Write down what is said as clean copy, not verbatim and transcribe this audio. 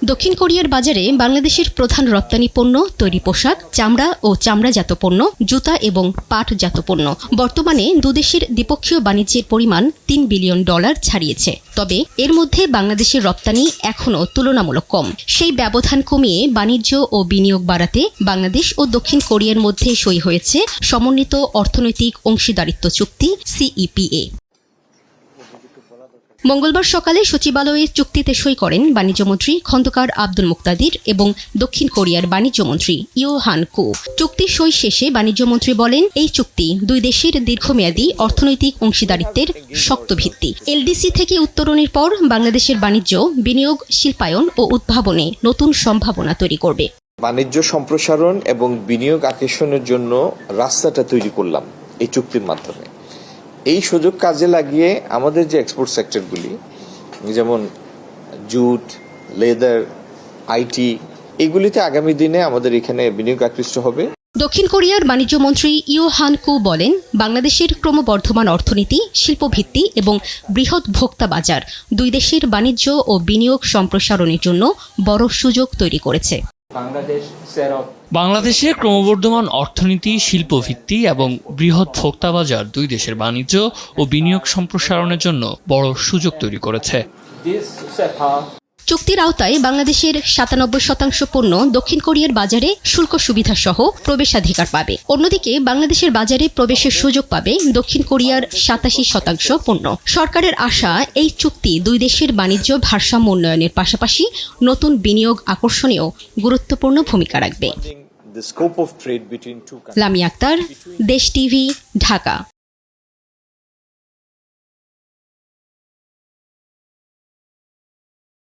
দক্ষিণ কোরিয়ার বাজারে বাংলাদেশের প্রধান রপ্তানি পণ্য তৈরি পোশাক, চামড়া ও চামড়াজাত পণ্য, জুতা এবং পাটজাত পণ্য। বর্তমানে দুদেশের দ্বিপক্ষীয় বাণিজ্যের পরিমাণ $3 বিলিয়ন ছাড়িয়েছে। তবে এর মধ্যে বাংলাদেশের রপ্তানি এখনও তুলনামূলক কম। সেই ব্যবধান কমিয়ে বাণিজ্য ও বিনিয়োগ বাড়াতে বাংলাদেশ ও দক্ষিণ কোরিয়ার মধ্যে সই হয়েছে সমন্বিত অর্থনৈতিক অংশীদারিত্ব চুক্তি CEPA। মঙ্গলবার সকালে সচিবালয়ে চুক্তিতে সই করেন বাণিজ্যমন্ত্রী খন্দকার আব্দুল মুক্তাদির এবং দক্ষিণ কোরিয়ার বাণিজ্যমন্ত্রী ইও হান কু। চুক্তি সই শেষে বাণিজ্যমন্ত্রী বলেন, এই চুক্তি দুই দেশের দীর্ঘমেয়াদী অর্থনৈতিক অংশীদারিত্বের শক্ত ভিত্তি। LDC থেকে উত্তরণের পর বাংলাদেশের বাণিজ্য, বিনিয়োগ, শিল্পায়ন ও উদ্ভাবনে নতুন সম্ভাবনা তৈরি করবে। বাণিজ্য সম্প্রসারণ এবং বিনিয়োগ আকর্ষণের জন্য রাস্তাটা তৈরি করলাম এই চুক্তির মাধ্যমে। এই সুযোগ কাজে লাগিয়ে আমাদের যে এক্সপোর্ট সেক্টরগুলি, যেমন জুট, লেদার, IT, এগুলিতে আগামী দিনে আমাদের এখানে বিনিয়োগ আকৃষ্ট হবে। দক্ষিণ কোরিয়ার বাণিজ্যমন্ত্রী ইও হান কু বলেন, বাংলাদেশের ক্রমবর্ধমান অর্থনীতি, শিল্পভিত্তি এবং বৃহৎ ভোক্তা বাজার দুই দেশের বাণিজ্য ও বিনিয়োগ সম্প্রসারণের জন্য বড় সুযোগ তৈরি করেছে। বাংলাদেশের ক্রমবর্ধমান অর্থনীতি, শিল্পভিত্তি এবং বৃহৎ ভোক্তা বাজার দুই দেশের বাণিজ্য ও বিনিয়োগ সম্প্রসারণের জন্য বড় সুযোগ তৈরি করেছে। চুক্তির আওতায় বাংলাদেশের 97% পণ্য দক্ষিণ কোরিয়ার বাজারে শুল্ক সুবিধা সহ প্রবেশাধিকার পাবে। অন্যদিকে বাংলাদেশের বাজারে প্রবেশের সুযোগ পাবে দক্ষিণ কোরিয়ার 87% পণ্য। সরকারের আশা, এই চুক্তি দুই দেশের বাণিজ্য ভারসাম্য উন্নয়নের পাশাপাশি নতুন বিনিয়োগ আকর্ষণেও গুরুত্বপূর্ণ ভূমিকা রাখবে। লামিয়া আক্তার, দেশ টিভি, ঢাকা।